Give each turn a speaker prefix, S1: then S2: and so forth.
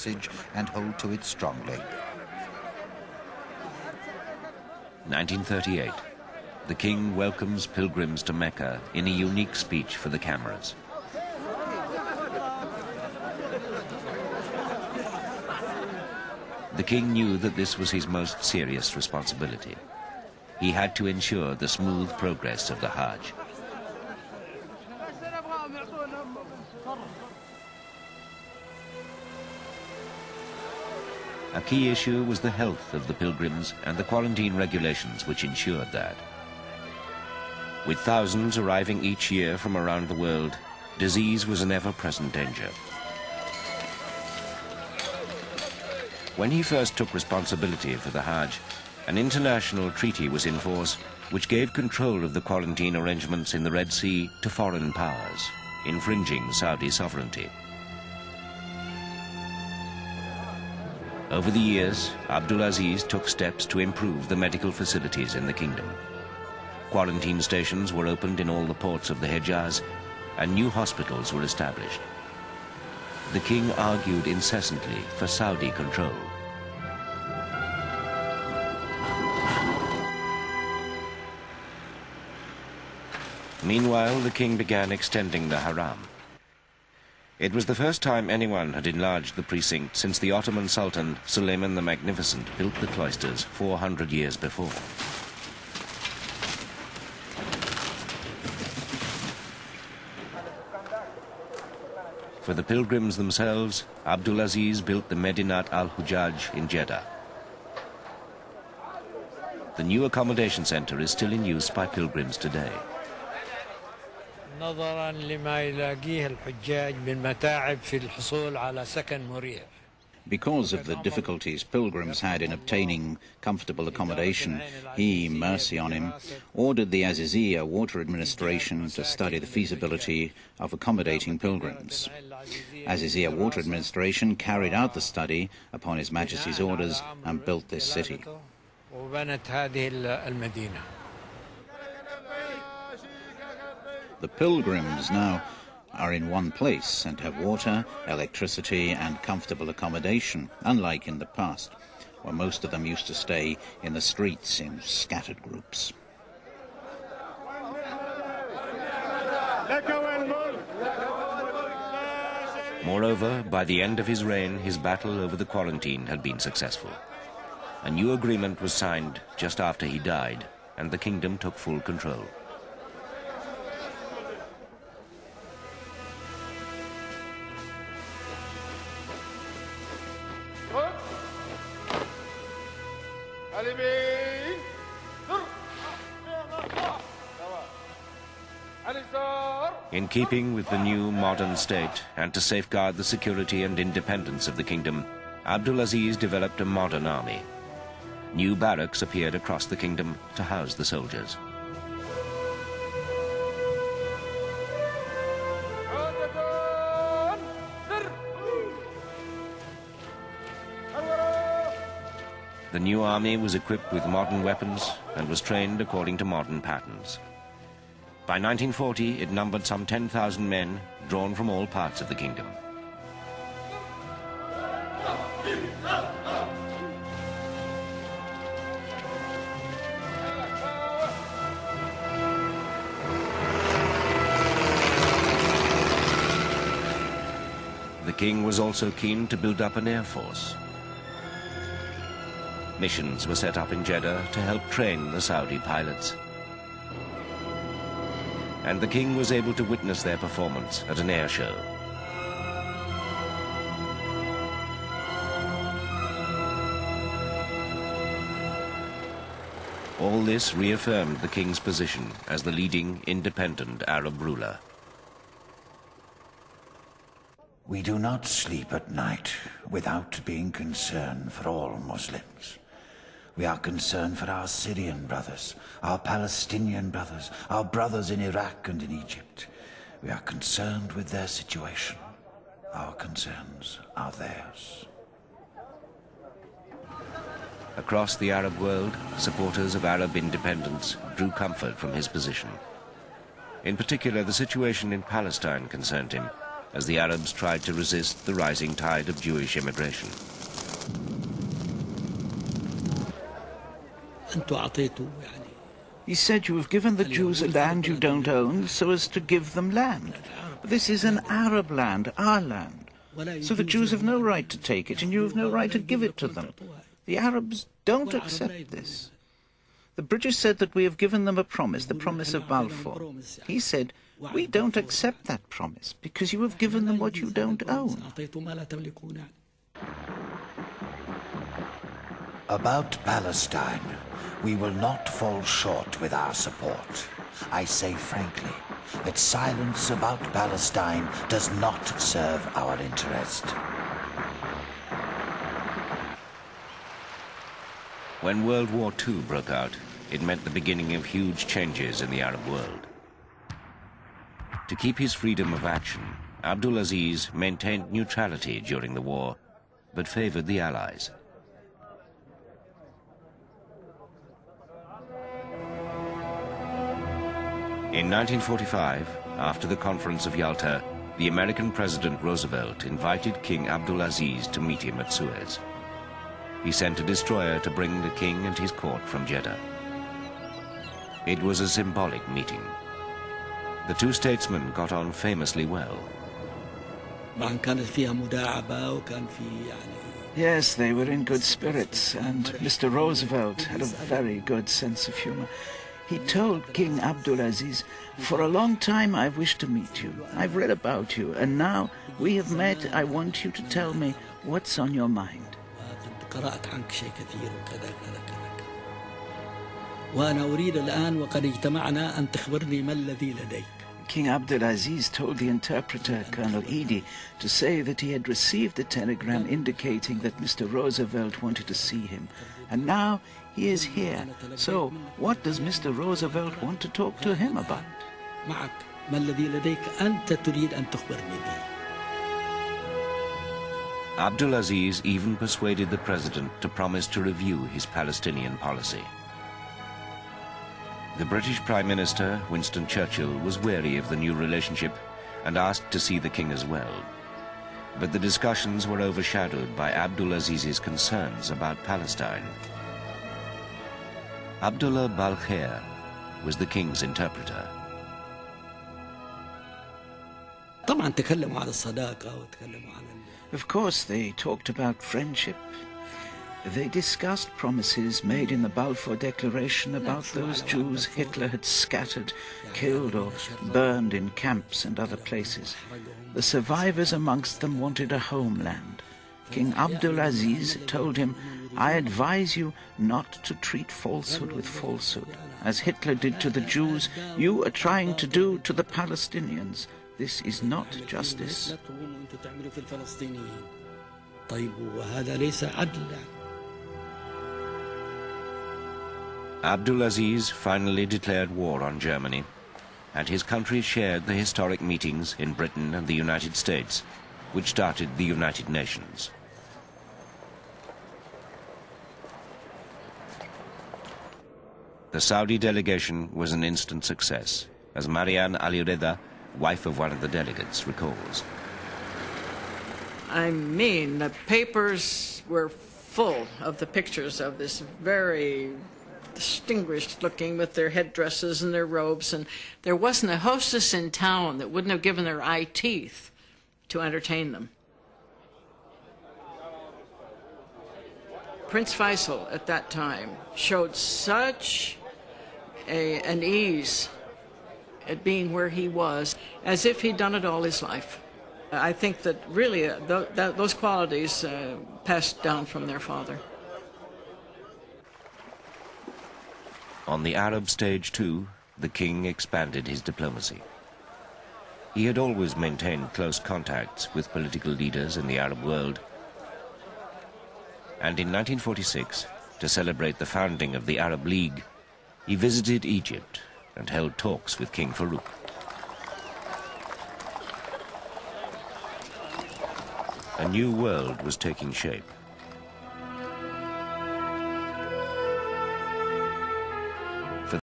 S1: message and hold to it strongly.
S2: 1938. The King welcomes pilgrims to Mecca in a unique speech for the cameras. The King knew that this was his most serious responsibility. He had to ensure the smooth progress of the Hajj. A key issue was the health of the pilgrims and the quarantine regulations which ensured that. With thousands arriving each year from around the world, disease was an ever-present danger. When he first took responsibility for the Hajj, an international treaty was in force which gave control of the quarantine arrangements in the Red Sea to foreign powers, infringing Saudi sovereignty. Over the years, AbdulAziz took steps to improve the medical facilities in the kingdom. Quarantine stations were opened in all the ports of the Hejaz, and new hospitals were established. The king argued incessantly for Saudi control. Meanwhile, the king began extending the haram. It was the first time anyone had enlarged the precinct since the Ottoman Sultan Suleiman the Magnificent built the cloisters 400 years before. For the pilgrims themselves, AbdulAziz built the Medinat al-Hujjaj in Jeddah. The new accommodation center is still in use by pilgrims today.
S3: نظرا لما يلاقيه الحجاج من متاعب في الحصول على سكن مريح.
S4: Because of the difficulties pilgrims had in obtaining comfortable accommodation, he, mercy on him, ordered the Aziziyya Water Administration to study the feasibility of accommodating pilgrims. Aziziyya Water Administration carried out the study upon His Majesty's orders and built this city. The pilgrims now are in one place and have water, electricity and comfortable accommodation, unlike in the past, where most of them used to stay in the streets in scattered groups.
S2: Moreover, by the end of his reign, his battle over the quarantine had been successful. A new agreement was signed just after he died, and the kingdom took full control. In keeping with the new modern state and to safeguard the security and independence of the kingdom, AbdulAziz developed a modern army. New barracks appeared across the kingdom to house the soldiers. The new army was equipped with modern weapons and was trained according to modern patterns. By 1940, it numbered some 10,000 men drawn from all parts of the kingdom. The king was also keen to build up an air force. Missions were set up in Jeddah to help train the Saudi pilots. And the king was able to witness their performance at an air show. All this reaffirmed the king's position as the leading independent Arab ruler.
S5: We do not sleep at night without being concerned for all Muslims. We are concerned for our Syrian brothers, our Palestinian brothers, our brothers in Iraq and in Egypt. We are concerned with their situation. Our concerns are theirs.
S2: Across the Arab world, supporters of Arab independence drew comfort from his position. In particular, the situation in Palestine concerned him, as the Arabs tried to resist the rising tide of Jewish immigration.
S4: He said, you have given the Jews a land you don't own so as to give them land. This is an Arab land, our land. So the Jews have no right to take it and you have no right to give it to them. The Arabs don't accept this. The British said that we have given them a promise, the promise of Balfour. He said, we don't accept that promise because you have given them what you don't own.
S5: About Palestine, we will not fall short with our support. I say frankly that silence about Palestine does not serve our interest.
S2: When World War II broke out, it meant the beginning of huge changes in the Arab world. To keep his freedom of action, AbdulAziz maintained neutrality during the war, but favored the Allies. In 1945, after the Conference of Yalta, the American President Roosevelt invited King AbdulAziz to meet him at Suez. He sent a destroyer to bring the king and his court from Jeddah. It was a symbolic meeting. The two statesmen got on famously well.
S4: Yes, they were in good spirits, and Mr. Roosevelt had a very good sense of humor. He told King AbdulAziz, for a long time I've wished to meet you. I've read about you, and now we have met, I want you to tell me what's on your mind. King AbdulAziz told the interpreter, Colonel Edie, to say that he had received a telegram indicating that Mr. Roosevelt wanted to see him. And now he is here. So, what does Mr. Roosevelt want to talk to him about?
S2: AbdulAziz even persuaded the president to promise to review his Palestinian policy. The British Prime Minister, Winston Churchill, was wary of the new relationship and asked to see the king as well. But the discussions were overshadowed by AbdulAziz's concerns about Palestine. Abdullah Balkhair was the king's interpreter.
S4: Of course, they talked about friendship. They discussed promises made in the Balfour Declaration about those Jews Hitler had scattered, killed or burned in camps and other places. The survivors amongst them wanted a homeland. King AbdulAziz told him, I advise you not to treat falsehood with falsehood. As Hitler did to the Jews, you are trying to do to the Palestinians. This is not justice.
S2: AbdulAziz finally declared war on Germany, and his country shared the historic meetings in Britain and the United States, which started the United Nations. The Saudi delegation was an instant success, as Marianne Alireza, wife of one of the delegates, recalls.
S6: I mean, the papers were full of the pictures of this very distinguished looking with their headdresses and their robes, and there wasn't a hostess in town that wouldn't have given their eye teeth to entertain them. Prince Faisal at that time showed such an ease at being where he was, as if he'd done it all his life. I think that really those qualities passed down from their father.
S2: On the Arab stage too, the king expanded his diplomacy. He had always maintained close contacts with political leaders in the Arab world. And in 1946, to celebrate the founding of the Arab League, he visited Egypt and held talks with King Farouk. A new world was taking shape.